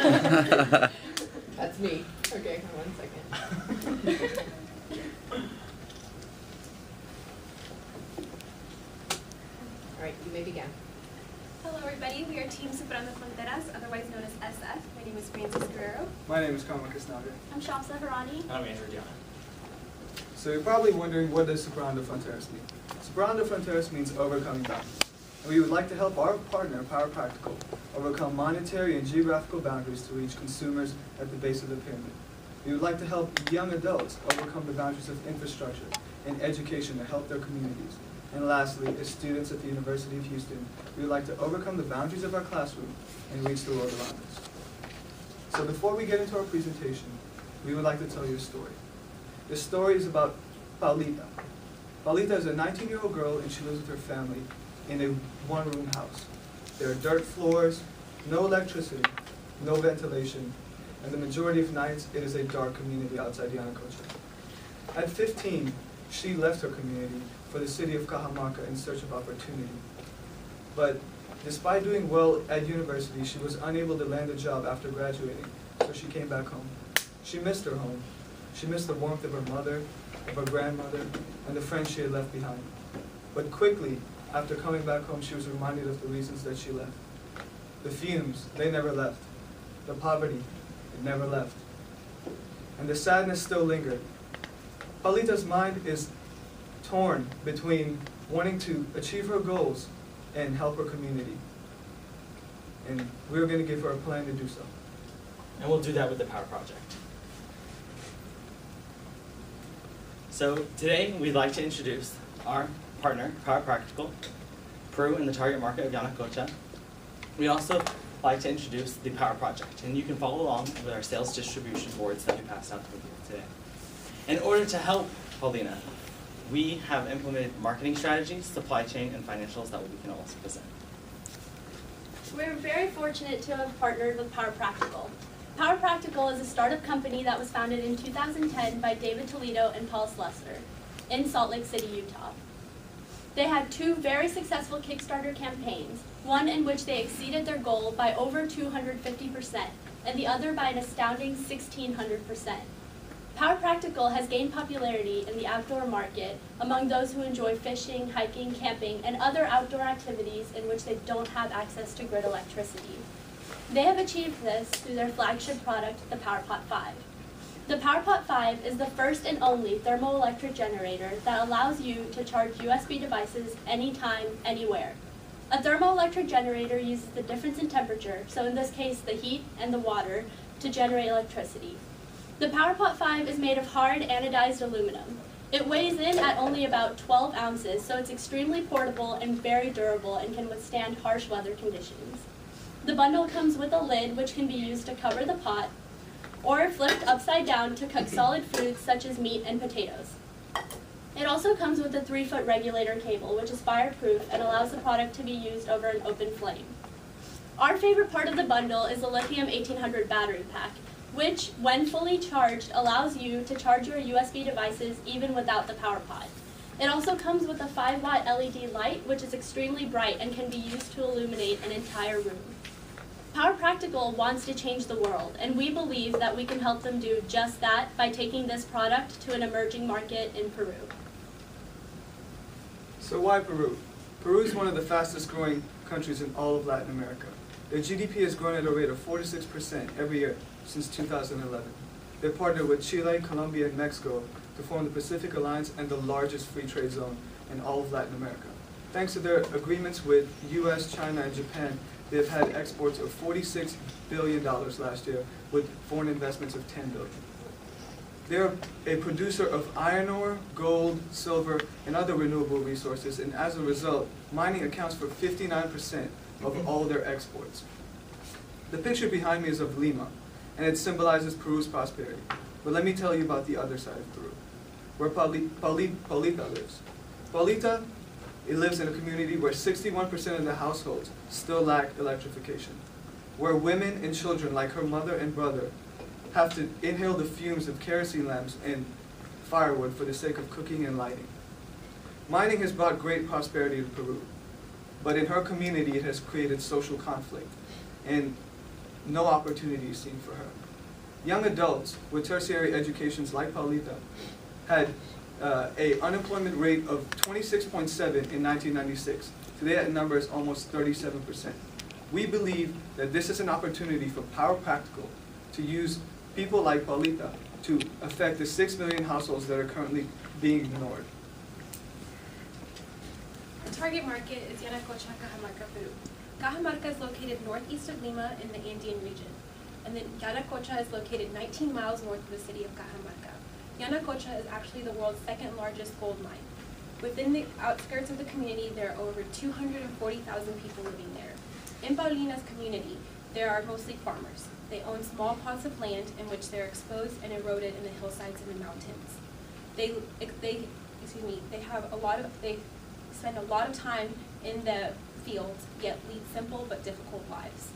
That's me. Okay, hold on 1 second. All right, you may begin. Hello everybody, we are Team Superando Fronteras, otherwise known as SF. My name is Francis Guerrero. My name is Carmen Casnaga. I'm Shamsa Harani. I'm Andrew Diana. So you're probably wondering, what does Superando Fronteras mean? Superando Fronteras means overcoming boundaries. And we would like to help our partner, Power Practical, overcome monetary and geographical boundaries to reach consumers at the base of the pyramid. We would like to help young adults overcome the boundaries of infrastructure and education to help their communities. And lastly, as students at the University of Houston, we would like to overcome the boundaries of our classroom and reach the world around us. So before we get into our presentation, we would like to tell you a story. This story is about Paulita. Paulita is a 19-year-old girl, and she lives with her family in a one-room house. There are dirt floors, no electricity, no ventilation, and the majority of nights it is a dark community outside Yanacocha. At 15, she left her community for the city of Cajamarca in search of opportunity. But despite doing well at university, she was unable to land a job after graduating, so she came back home. She missed her home. She missed the warmth of her mother, of her grandmother, and the friends she had left behind. But quickly, after coming back home, she was reminded of the reasons that she left. The fumes, they never left. The poverty, it never left. And the sadness still lingered. Paulita's mind is torn between wanting to achieve her goals and help her community. And we're going to give her a plan to do so. And we'll do that with the Power Project. So today we'd like to introduce our partner, Power Practical, Peru in the target market of Yanacocha. We also like to introduce the Power Project, and you can follow along with our sales distribution boards that we passed out to people today. In order to help Paulina, we have implemented marketing strategies, supply chain, and financials that we can also present. We're very fortunate to have partnered with Power Practical. Power Practical is a startup company that was founded in 2010 by David Toledo and Paul Slessor in Salt Lake City, Utah. They had 2 very successful Kickstarter campaigns, one in which they exceeded their goal by over 250%, and the other by an astounding 1,600%. Power Practical has gained popularity in the outdoor market among those who enjoy fishing, hiking, camping, and other outdoor activities in which they don't have access to grid electricity. They have achieved this through their flagship product, the PowerPot 5. The PowerPot 5 is the first and only thermoelectric generator that allows you to charge USB devices anytime, anywhere. A thermoelectric generator uses the difference in temperature, so in this case the heat and the water, to generate electricity. The PowerPot 5 is made of hard anodized aluminum. It weighs in at only about 12 ounces, so it's extremely portable and very durable and can withstand harsh weather conditions. The bundle comes with a lid which can be used to cover the pot, or flipped upside down to cook solid foods such as meat and potatoes. It also comes with a 3-foot regulator cable, which is fireproof and allows the product to be used over an open flame. Our favorite part of the bundle is the lithium 1800 battery pack, which, when fully charged, allows you to charge your USB devices even without the PowerPod. It also comes with a 5-watt LED light, which is extremely bright and can be used to illuminate an entire room. Power Practical wants to change the world, and we believe that we can help them do just that by taking this product to an emerging market in Peru. So why Peru? Peru is one of the fastest growing countries in all of Latin America. Their GDP has grown at a rate of 4-6% every year since 2011. They're partnered with Chile, Colombia, and Mexico to form the Pacific Alliance and the largest free trade zone in all of Latin America. Thanks to their agreements with US, China, and Japan, they've had exports of $46 billion last year with foreign investments of $10 billion. They're a producer of iron ore, gold, silver, and other renewable resources, and as a result, mining accounts for 59% of all their exports. The picture behind me is of Lima, and it symbolizes Peru's prosperity. But let me tell you about the other side of Peru, where Paulita lives. Paulita lives in a community where 61% of the households still lack electrification, where women and children like her mother and brother have to inhale the fumes of kerosene lamps and firewood for the sake of cooking and lighting. Mining has brought great prosperity to Peru, but in her community it has created social conflict. And no opportunity is seen for her. Young adults with tertiary educations like Paulita had a unemployment rate of 26.7 in 1996. Today that number is almost 37%. We believe that this is an opportunity for Power Practical to use people like Paulita to affect the 6 million households that are currently being ignored. Our target market is Yanacocha, Cajamarca, Peru. Cajamarca is located northeast of Lima in the Andean region, and then Yanacocha is located 19 miles north of the city of Cajamarca. Yanacocha is actually the world's second largest gold mine. Within the outskirts of the community, there are over 240,000 people living there. In Paulina's community, there are mostly farmers. They own small plots of land in which they're exposed and eroded in the hillsides and the mountains. They spend a lot of time in the fields, yet lead simple but difficult lives.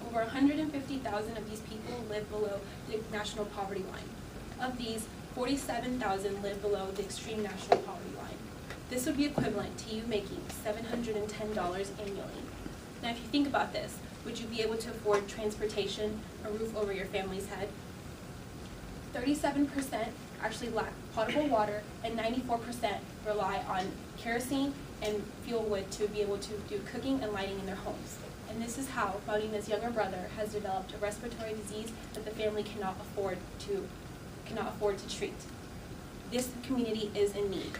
Over 150,000 of these people live below the national poverty line. Of these, 47,000 live below the extreme national poverty line. This would be equivalent to you making $710 annually. Now if you think about this, would you be able to afford transportation, a roof over your family's head? 37% actually lack potable water, and 94% rely on kerosene and fuel wood to be able to do cooking and lighting in their homes. And this is how Paulina's younger brother has developed a respiratory disease that the family cannot afford to treat. This community is in need.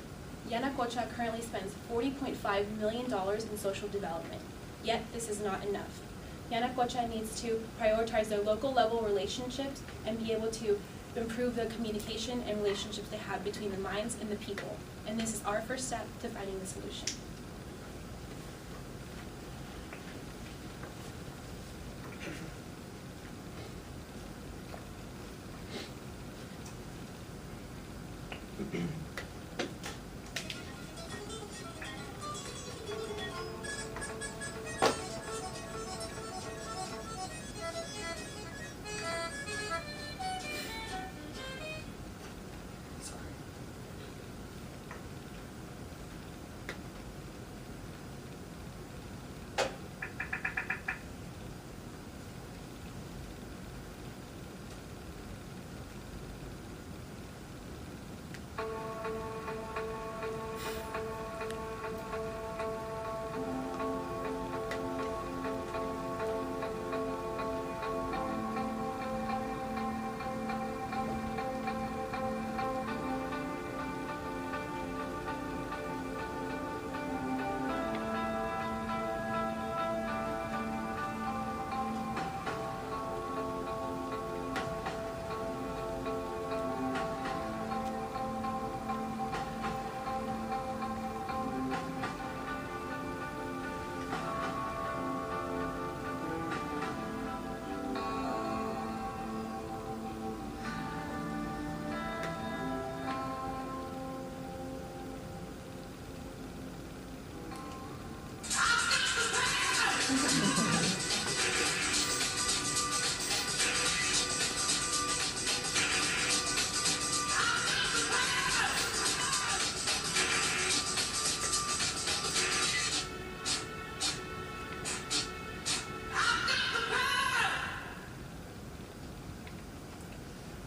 Yanacocha currently spends $40.5 million in social development, yet this is not enough. Yanacocha needs to prioritize their local level relationships and be able to improve the communication and relationships they have between the mines and the people. And this is our first step to finding the solution.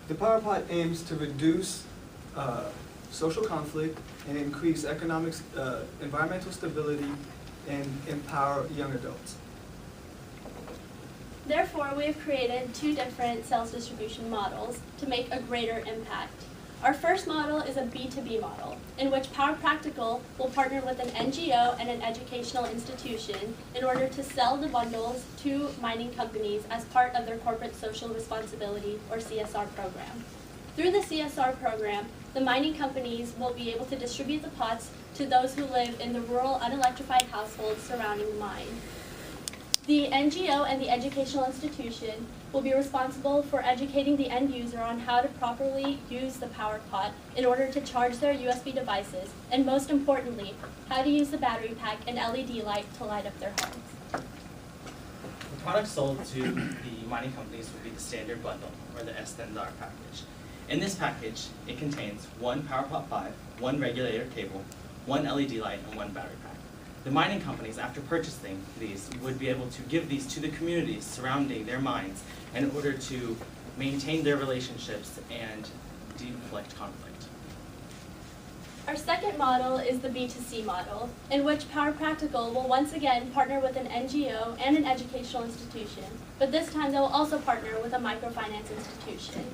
The Power Pot aims to reduce social conflict and increase economic, environmental stability and empower young adults. Therefore, we have created two different sales distribution models to make a greater impact. Our first model is a B2B model, in which Power Practical will partner with an NGO and an educational institution in order to sell the bundles to mining companies as part of their corporate social responsibility, or CSR program. Through the CSR program, the mining companies will be able to distribute the pots to those who live in the rural unelectrified households surrounding the mine. The NGO and the educational institution will be responsible for educating the end user on how to properly use the power pot in order to charge their USB devices, and most importantly, how to use the battery pack and LED light to light up their homes. The products sold to the mining companies will be the standard bundle, or the $10 package. In this package, it contains one PowerPot 5, one regulator cable, one LED light, and one battery pack. The mining companies, after purchasing these, would be able to give these to the communities surrounding their mines in order to maintain their relationships and deflect conflict. Our second model is the B2C model, in which Power Practical will once again partner with an NGO and an educational institution, but this time they will also partner with a microfinance institution.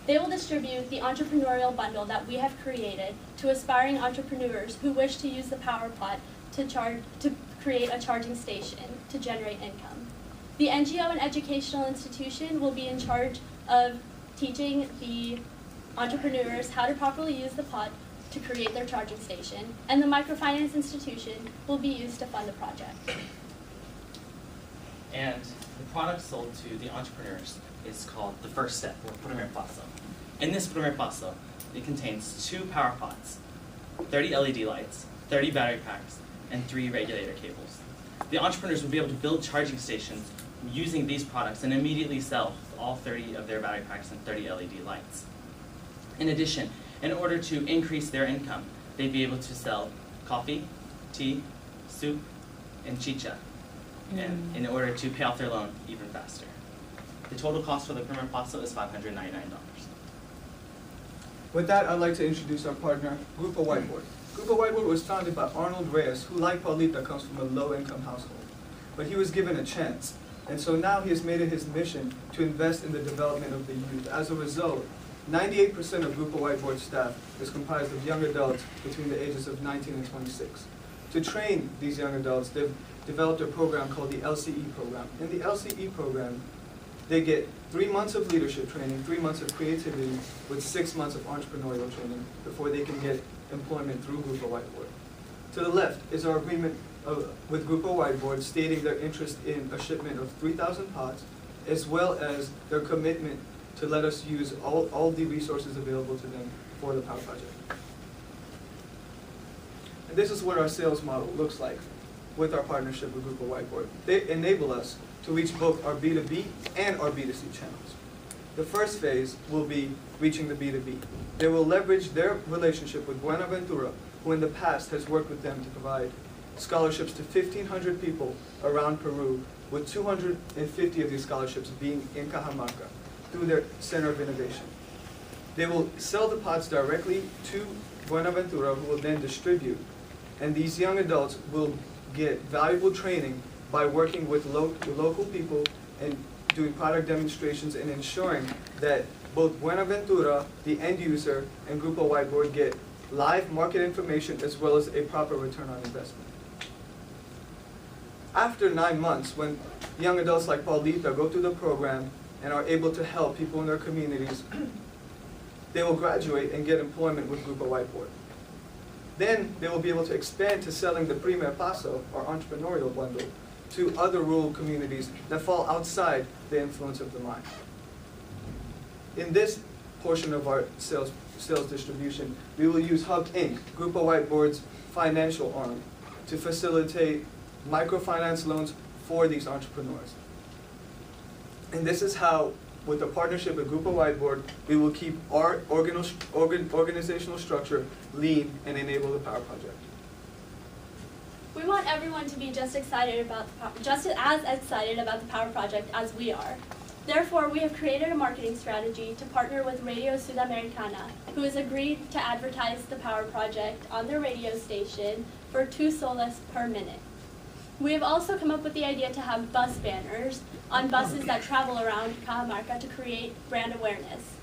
They will distribute the entrepreneurial bundle that we have created to aspiring entrepreneurs who wish to use the Power Pot to create a charging station to generate income. The NGO and educational institution will be in charge of teaching the entrepreneurs how to properly use the pot to create their charging station, and the microfinance institution will be used to fund the project. And the product sold to the entrepreneurs is called the first step, or primer paso. In this primer paso, it contains 2 power pots, 30 LED lights, 30 battery packs, and 3 regulator cables. The entrepreneurs will be able to build charging stations using these products and immediately sell all 30 of their battery packs and 30 LED lights. In addition, in order to increase their income, they'd be able to sell coffee, tea, soup, and chicha, and in order to pay off their loan even faster. The total cost for the primer paso is $599. With that, I'd like to introduce our partner, Grupo Whiteboard. Grupo Whiteboard was founded by Arnold Reyes, who, like Paulita, comes from a low-income household. But he was given a chance, and so now he has made it his mission to invest in the development of the youth. As a result, 98% of Grupo Whiteboard staff is comprised of young adults between the ages of 19 and 26. To train these young adults, they've developed a program called the LCE program. In the LCE program, they get 3 months of leadership training, 3 months of creativity, with 6 months of entrepreneurial training before they can get employment through Grupo Whiteboard. To the left is our agreement with Grupo Whiteboard stating their interest in a shipment of 3,000 pots, as well as their commitment to let us use all the resources available to them for the Power Project. And this is what our sales model looks like with our partnership with Grupo Whiteboard. They enable us to reach both our B2B and our B2C channels. The first phase will be reaching the B2B. They will leverage their relationship with Buenaventura, who in the past has worked with them to provide scholarships to 1,500 people around Peru, with 250 of these scholarships being in Cajamarca through their Center of Innovation. They will sell the pots directly to Buenaventura, who will then distribute, and these young adults will get valuable training by working with local people and doing product demonstrations and ensuring that both Buenaventura, the end user, and Grupo Whiteboard get live market information as well as a proper return on investment. After 9 months, when young adults like Paulita go through the program and are able to help people in their communities, they will graduate and get employment with Grupo Whiteboard. Then they will be able to expand to selling the Primer Paso, or entrepreneurial bundle, to other rural communities that fall outside the influence of the mine. In this portion of our sales distribution, we will use Hub Inc., Grupo Whiteboard's financial arm, to facilitate microfinance loans for these entrepreneurs. And this is how, with a partnership with Grupo Whiteboard, we will keep our organizational structure lean and enable the Power Project. We want everyone to be just as excited about the Power Project as we are. Therefore, we have created a marketing strategy to partner with Radio Sudamericana, who has agreed to advertise the Power Project on their radio station for 2 soles per minute. We have also come up with the idea to have bus banners on buses that travel around Cajamarca to create brand awareness.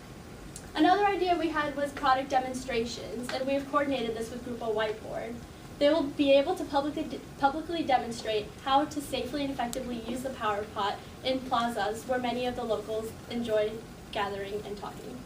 Another idea we had was product demonstrations, and we have coordinated this with Grupo Whiteboard. They will be able to publicly demonstrate how to safely and effectively use the Power Pot in plazas where many of the locals enjoy gathering and talking.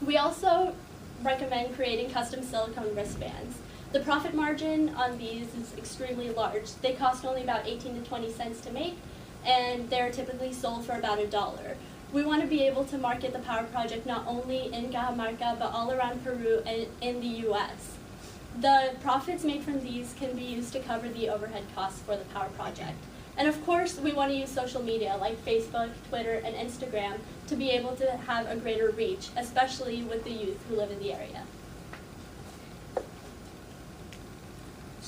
We also recommend creating custom silicone wristbands. The profit margin on these is extremely large. They cost only about 18 to 20 cents to make, and they're typically sold for about $1. We want to be able to market the Power Project not only in Cajamarca, but all around Peru and in the US. The profits made from these can be used to cover the overhead costs for the Power Project. And of course, we want to use social media like Facebook, Twitter, and Instagram to be able to have a greater reach, especially with the youth who live in the area.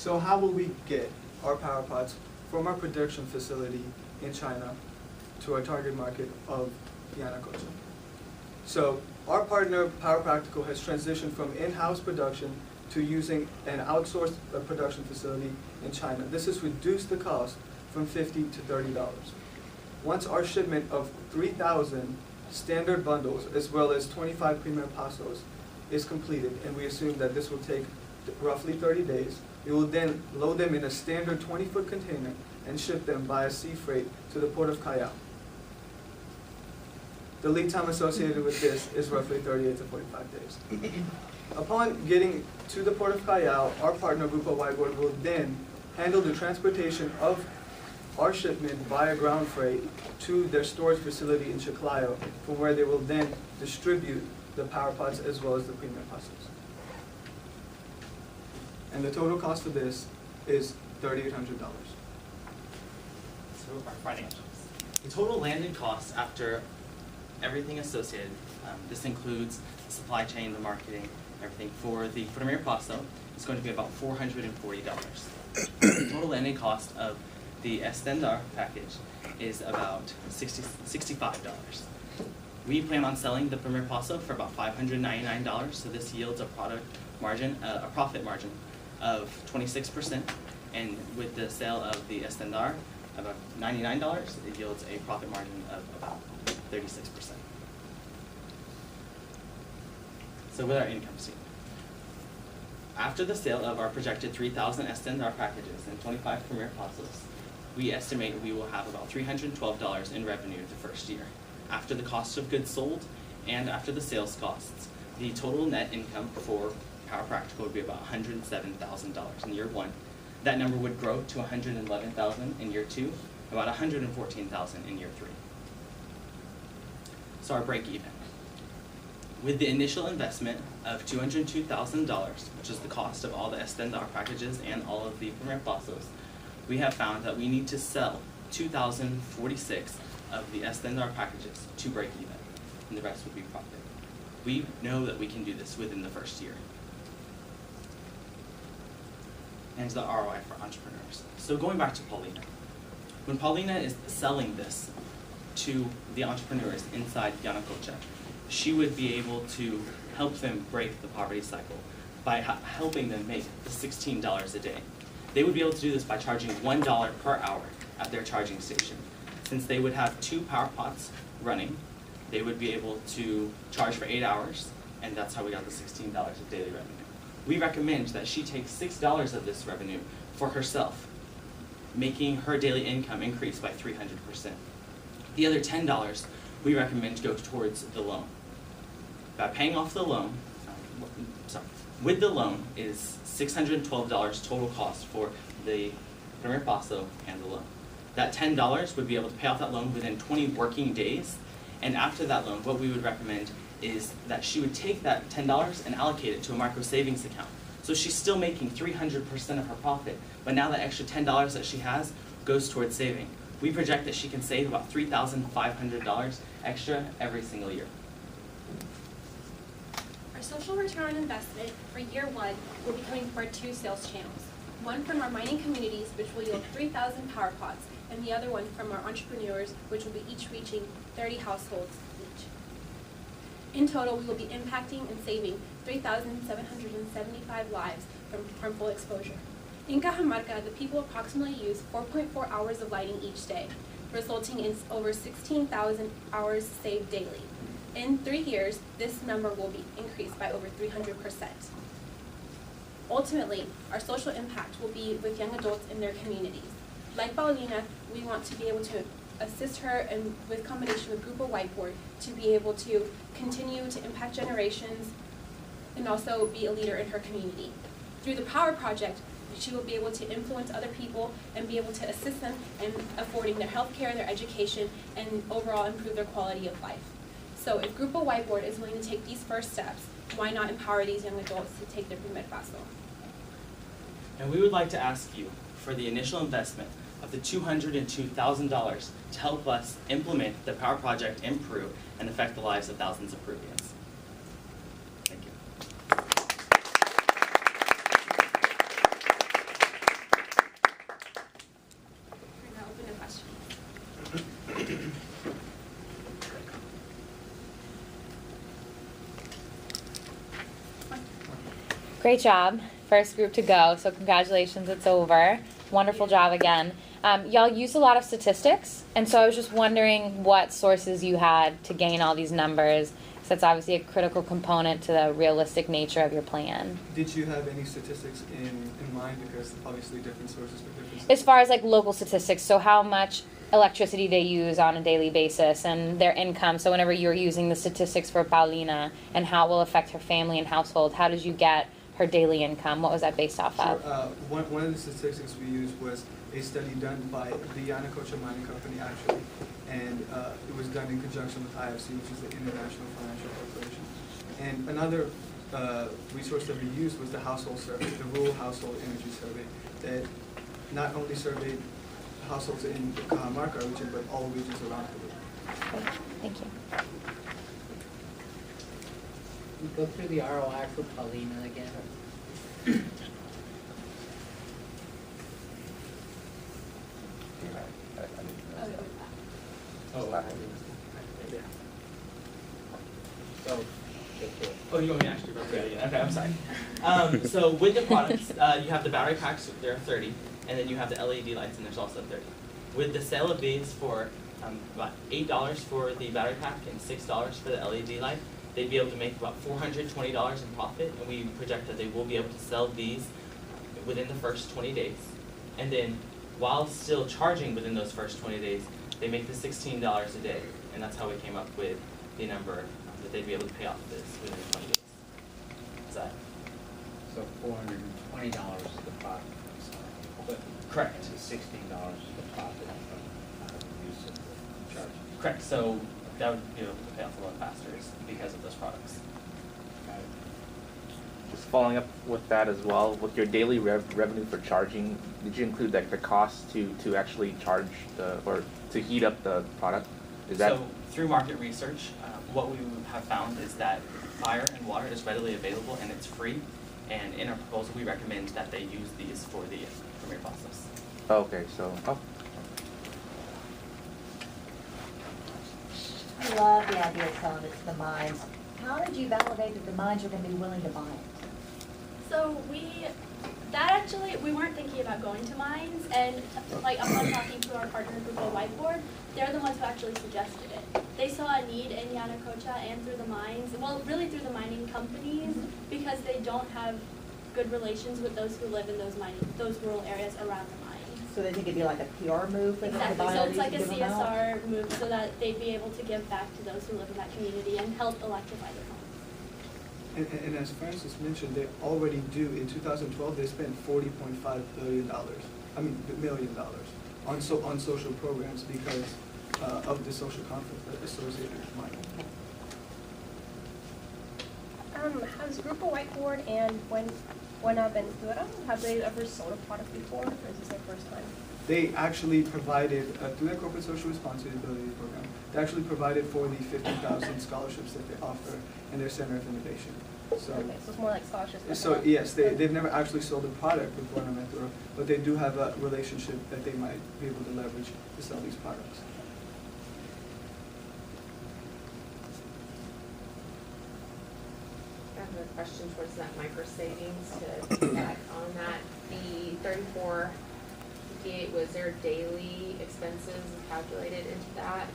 So how will we get our power pots from our production facility in China to our target market of Yanacocha? So our partner, Power Practical, has transitioned from in-house production to using an outsourced production facility in China. This has reduced the cost from $50 to $30. Once our shipment of 3,000 standard bundles as well as 25 Premier Pasos is completed, and we assume that this will take roughly 30 days, we will then load them in a standard 20-foot container and ship them via sea freight to the port of Callao. The lead time associated with this is roughly 38 to 45 days. Upon getting to the port of Callao, our partner Grupo Whiteboard will then handle the transportation of our shipment via ground freight to their storage facility in Chiclayo, from where they will then distribute the power pots as well as the premium pasos. And the total cost for this is $3,800. So our financials. The total landing cost after everything associated, this includes the supply chain, the marketing, everything, for the Premier Paso is going to be about $440. The total landing cost of the Estendar package is about $65. We plan on selling the Premier Paso for about $599, so this yields a profit margin of 26%, and with the sale of the Estendar, about $99, it yields a profit margin of about 36%. So with our income statement, after the sale of our projected 3,000 Estendar packages and 25 Premier Pasos, we estimate we will have about $312 in revenue the first year. After the cost of goods sold and after the sales costs, the total net income for Power Practical would be about $107,000 in year one. That number would grow to $111,000 in year two, about $114,000 in year three. So our break even. With the initial investment of $202,000, which is the cost of all the Estendar packages and all of the Premier Pasos, we have found that we need to sell 2,046 of the Estendar packages to break even, and the rest would be profit. We know that we can do this within the first year. And the ROI for entrepreneurs. So going back to Paulina. When Paulina is selling this to the entrepreneurs inside Yanacocha, she would be able to help them break the poverty cycle by helping them make the $16 a day. They would be able to do this by charging $1 per hour at their charging station. Since they would have 2 power pots running, they would be able to charge for 8 hours, and that's how we got the $16 of daily revenue. We recommend that she take $6 of this revenue for herself, making her daily income increase by 300%. The other $10 we recommend go towards the loan. By paying off the loan, with the loan is $612 total cost for the Premier Paso and the loan. That $10 would be able to pay off that loan within 20 working days, and after that loan, what we would recommend is that she would take that $10 and allocate it to a micro savings account. So she's still making 300% of her profit, but now that extra $10 that she has goes towards saving. We project that she can save about $3,500 extra every single year. Our social return on investment for year one will be coming from our 2 sales channels. One from our mining communities, which will yield 3,000 power pots, and the other one from our entrepreneurs, which will be each reaching 30 households each. In total, we will be impacting and saving 3,775 lives from harmful exposure. In Cajamarca, the people approximately use 4.4 hours of lighting each day, resulting in over 16,000 hours saved daily. In 3 years, this number will be increased by over 300%. Ultimately, our social impact will be with young adults in their communities. Like Paulina, we want to be able to assist her and with combination with Grupo Whiteboard to be able to continue to impact generations and also be a leader in her community. Through the Power Project, she will be able to influence other people and be able to assist them in affording their health care, their education, and overall improve their quality of life. So if Grupo Whiteboard is willing to take these first steps, why not empower these young adults to take their primer paso? And we would like to ask you for the initial investment of the $202,000 to help us implement the Power Project in Peru and affect the lives of thousands of Peruvians. Thank you. questions. Great job. First group to go, so congratulations, it's over. Wonderful job again. Y'all used a lot of statistics, and so I was just wondering what sources you had to gain all these numbers, because that's obviously a critical component to the realistic nature of your plan. Did you have any statistics in mind? Because obviously different sources for different statistics. As far as like local statistics, so how much electricity they use on a daily basis and their income. So whenever you're using the statistics for Paulina and how it will affect her family and household, how did you get her daily income? What was that based off of? Sure. One of the statistics we used was a study done by the Yanacocha Mining Company, actually, and it was done in conjunction with IFC, which is the International Financial Corporation. And another resource that we used was the household survey, the Rural Household Energy Survey, that not only surveyed households in the Cajamarca region, but all regions around the world. Great. Thank you. We go through the ROI for Paulina again. So, Oh, you want me to actually real quick again? Okay, I'm sorry. So with the products, you have the battery packs, there are 30, and then you have the LED lights, and there's also 30. With the sale of these for about $8 for the battery pack and $6 for the LED light, they'd be able to make about $420 in profit, and we project that they will be able to sell these within the first 20 days. And then, while still charging within those first 20 days, they make the $16 a day, and that's how we came up with the number that they'd be able to pay off this within 20 days. Is that so $420 is the profit, but correct? $16 is the profit from use of the charge. Correct. So that would be able to pay off a lot faster because of those products. Just following up with that as well, with your daily revenue for charging, did you include like the cost to actually charge or to heat up the product? Is that So through market research, what we have found is that fire and water is readily available and it's free. And in our proposal, we recommend that they use these for the premier process. okay? So I love the idea of selling it to the mines. How did you validate that the mines are going to be willing to buy it? So we weren't thinking about going to mines, and like upon talking to our partner Grupo Whiteboard, they're the ones who actually suggested it. They saw a need in Yanacocha and through the mines, well, really through the mining companies, because they don't have good relations with those who live in those rural areas around the mines. So they think it'd be like a PR move for them to Exactly, buy so all it's these like and a give them out? CSR move so that they'd be able to give back to those who live in that community and help electrify their homes. And as Francis mentioned, they already do. In 2012, they spent $40.5 million on social programs because of the social conflict that associated with mining. Has Grupo Whiteboard and Buena Ventura, have they ever sold a product before, or is this their first time? They actually provided, through their corporate social responsibility program, they actually provided for the 50,000 scholarships that they offer in their Center of Innovation. So, Okay, so it's more like scholarships. so yes, they've never actually sold a product with Buenaventura, but they do have a relationship that they might be able to leverage to sell these products. I have a question towards that micro savings to piggyback on that. The 3458, was their daily expenses calculated into that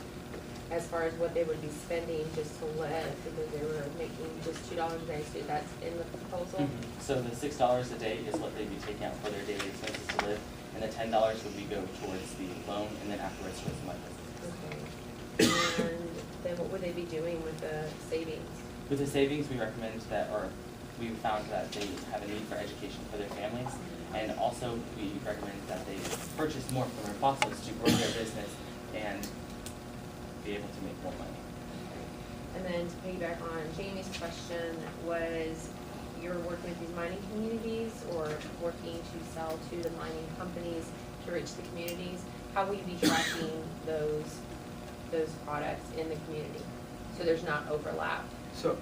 as far as what they would be spending just to live, because they were making just $2 a day, so that's in the proposal? So the $6 a day is what they'd be taking out for their daily expenses to live, and the $10 would be go towards the loan, and then afterwards towards the monthly. Okay. And then what would they be doing with the savings? With the savings, we recommend that, or we found that they have a need for education for their families, and also we recommend that they purchase more from their fossils to grow their business and be able to make more money. And then to piggyback on Jamie's question, was you're working with these mining communities or working to sell to the mining companies to reach the communities? How will you be tracking those products in the community so there's not overlap? So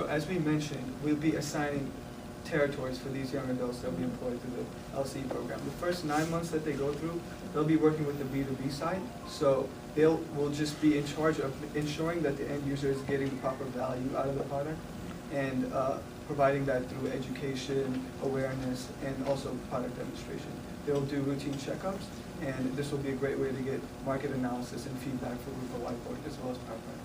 as we mentioned, we'll be assigning territories for these young adults that we employ through the LCE program. The first 9 months that they go through, they'll be working with the B2B side, so will just be in charge of ensuring that the end user is getting the proper value out of the product, and providing that through education, awareness, and also product demonstration. They'll do routine checkups, and this will be a great way to get market analysis and feedback for Grupo Whiteboard as well as PowerPoint.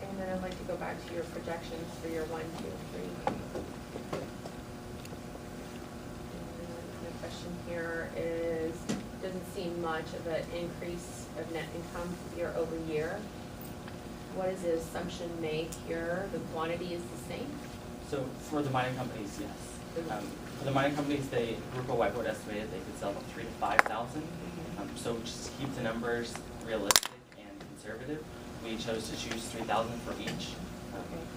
And then I'd like to go back to your projections for your 1, 2, 3. And the question here is, doesn't seem much of an increase of net income year over year. What does the assumption make here? The quantity is the same? So for the mining companies, yes. For the mining companies, Grupo Whiteboard estimated they could sell about 3,000 to 5,000. So just to keep the numbers realistic and conservative, we chose to choose 3,000 for each.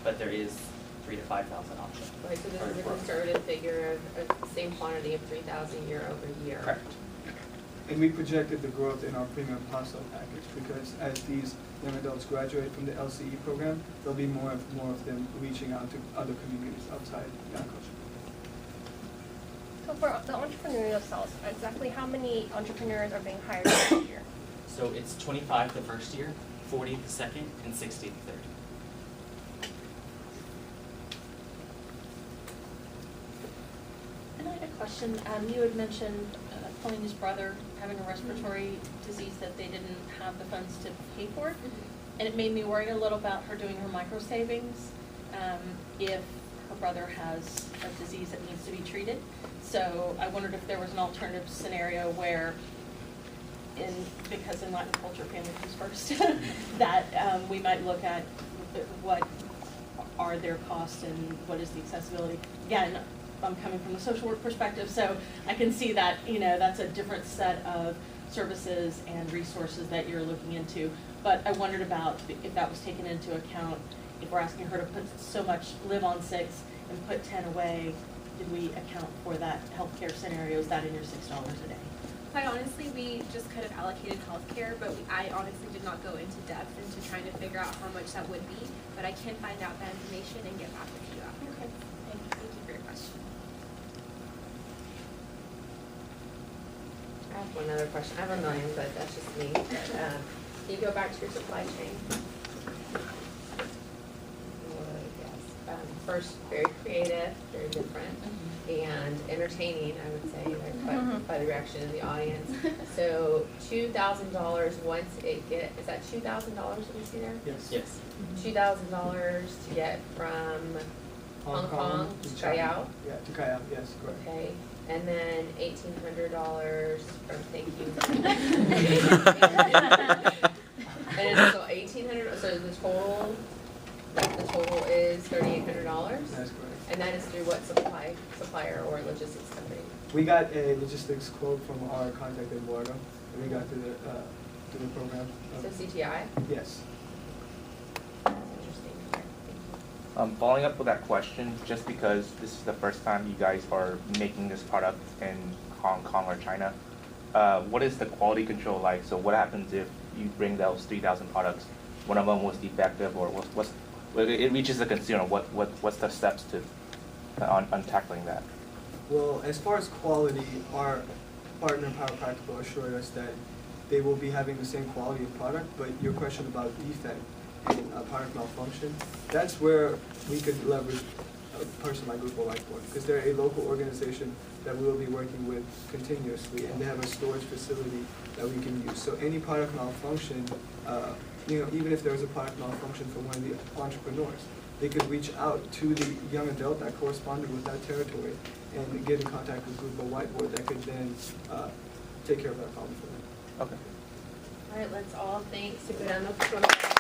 But there is 3,000 to 5,000 option. Okay, so this is a conservative figure of the same quantity of 3,000 year over year. Correct. And we projected the growth in our premium paso package because as these young adults graduate from the LCE program, there'll be more of them reaching out to other communities outside Yanacocha. So for the entrepreneurial cells, exactly how many entrepreneurs are being hired this year? So it's 25 the first year, 40 the second, and 60 the third. And I had a question. You had mentioned Pauline's brother having a respiratory disease that they didn't have the funds to pay for. And it made me worry a little about her doing her micro savings if her brother has a disease that needs to be treated. So I wondered if there was an alternative scenario where, because in Latin culture family comes first, that we might look at what are their costs and what is the accessibility. Again, I'm coming from the social work perspective, so I can see that, that's a different set of services and resources that you're looking into. But I wondered about if that was taken into account, if we're asking her to put so much, live on 6 and put 10 away, did we account for that healthcare scenario? Is that in your $6 a day? Quite honestly, we just kind of allocated healthcare, but I honestly did not go into depth into trying to figure out how much that would be. But I can find out that information and get back with you after. Okay. Thank you for your question. I have one other question. I have a million, but that's just me. But, can you go back to your supply chain? Yes. First, very creative, very different, and entertaining, I would say, by the reaction of the audience. So $2,000 once it is that $2,000 that we see there? Yes. Yes. $2,000 to get from Hong Kong to Callao? Yeah, to Callao, yes, correct. Okay, and then $1,800 from, thank you. And so $1,800, so the total is $3,800? That's correct. And that is through what supplier or logistics company? We got a logistics quote from our contact in Eduardo, and we got through the program. So CTI? Yes. That's interesting. Okay, thank you. Following up with that question, just because this is the first time you guys are making this product in Hong Kong or China, what is the quality control like? So what happens if you bring those 3,000 products, one of them was defective, or it reaches the consumer? What's the steps to on tackling that? Well, as far as quality, our partner Power Practical assured us that they will be having the same quality of product, but your question about defect and product malfunction, that's where we could leverage a person like Grupo Whiteboard, because they're a local organization that we will be working with continuously, and they have a storage facility that we can use. So any product malfunction, even if there was a product malfunction for one of the entrepreneurs, they could reach out to the young adult that corresponded with that territory and get in contact with Grupo Whiteboard that could then take care of that problem for them. Okay. All right, let's all thank Superando Fronteras.